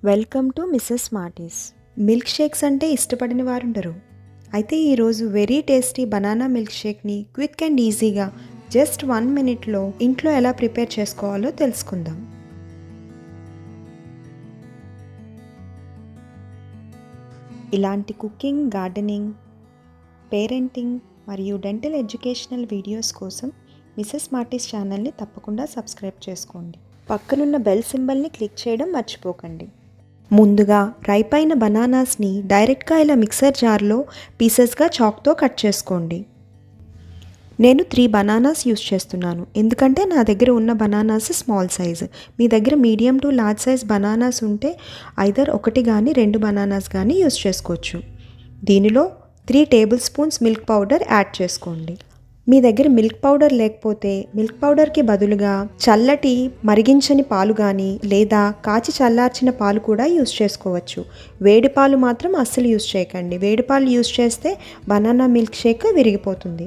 Welcome to Mrs Smarties. Milk shakes అంటే ఇష్టపడిన వారు ఉండరు. అయితే ఈరోజు వెరీ టేస్టీ బనానా మిల్క్ షేక్ని క్విక్ అండ్ ఈజీగా జస్ట్ 1 మినిట్లో ఇంట్లో ఎలా ప్రిపేర్ చేసుకోవాలో తెలుసుకుందాం. ఇలాంటి కుకింగ్, గార్డెనింగ్, పేరెంటింగ్ మరియు డెంటల్ ఎడ్యుకేషనల్ వీడియోస్ కోసం మిసెస్ స్మార్టీస్ ఛానల్ని తప్పకుండా సబ్స్క్రైబ్ చేసుకోండి. పక్కనున్న బెల్ సింబల్ని క్లిక్ చేయడం మర్చిపోకండి. ముందుగా రైప్ అయిన బనానాస్ని డైరెక్ట్గా ఇలా మిక్సర్ జార్లో పీసెస్గా చాక్తో కట్ చేసుకోండి. నేను 3 బనానాస్ యూస్ చేస్తున్నాను, ఎందుకంటే నా దగ్గర ఉన్న బనానాస్ స్మాల్ సైజ్. మీ దగ్గర medium to large size bananas ఉంటే ఐదర్ 1 కానీ 2 బనానాస్ కానీ యూస్ చేసుకోవచ్చు. దీనిలో 3 table spoons milk powder add చేసుకోండి. మీ దగ్గర మిల్క్ పౌడర్ లేకపోతే మిల్క్ పౌడర్కి బదులుగా చల్లటి మరిగించని పాలు కానీ లేదా కాచి చల్లార్చిన పాలు కూడా యూస్ చేసుకోవచ్చు. వేడి పాలు మాత్రం అస్సలు యూస్ చేయకండి. వేడి పాలు యూస్ చేస్తే బనానా మిల్క్ షేక్ విరిగిపోతుంది.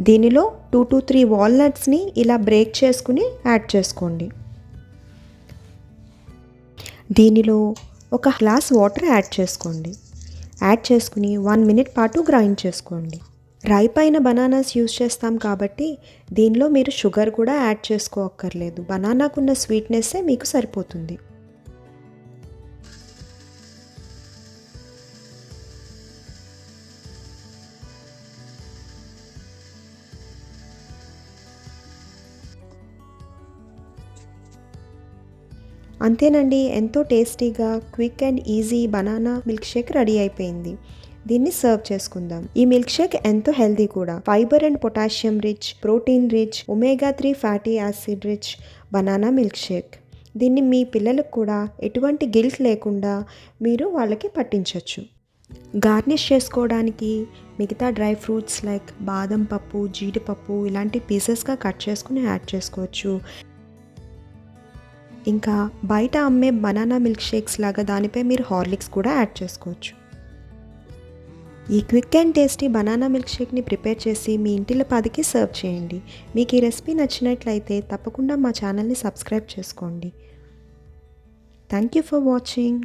దీనిలో 2 to 3 వాల్నట్స్ని ఇలా బ్రేక్ చేసుకుని యాడ్ చేసుకోండి. దీనిలో 1 గ్లాస్ వాటర్ యాడ్ చేసుకోండి. యాడ్ చేసుకుని 1 మినిట్ పాటు గ్రైండ్ చేసుకోండి. రైప్ అయిన బనానాస్ యూస్ చేస్తాం కాబట్టి దీనిలో మీరు షుగర్ కూడా యాడ్ చేసుకోక్కర్లేదు. బనానాకున్న స్వీట్నెస్సే మీకు సరిపోతుంది. అంతేనండి, ఎంతో టేస్టీగా quick and easy banana milk shake ready అయిపోయింది. దీన్ని సర్వ్ చేసుకుందాం. ఈ మిల్క్ షేక్ ఎంతో హెల్దీ కూడా. Fibre and potassium rich, protein rich, omega 3 fatty acid rich banana milk shake. దీన్ని మీ పిల్లలకు కూడా ఎటువంటి గిల్ట్ లేకుండా మీరు వాళ్ళకి పట్టించవచ్చు. గార్నిష్ చేసుకోవడానికి మిగతా డ్రై ఫ్రూట్స్ లైక్ బాదం పప్పు, జీడిపప్పు ఇలాంటి పీసెస్గా కట్ చేసుకుని యాడ్ చేసుకోవచ్చు. ఇంకా బయట అమ్మే బనానా మిల్క్ షేక్స్ లాగా దానిపై మీరు హార్లిక్స్ కూడా యాడ్ చేసుకోవచ్చు. ఈ quick and tasty banana milk షేక్ని ప్రిపేర్ చేసి మీ ఇంటిలో 10కి సర్వ్ చేయండి. మీకు ఈ రెసిపీ నచ్చినట్లయితే తప్పకుండా మా ఛానల్ని సబ్స్క్రైబ్ చేసుకోండి. Thank you for watching.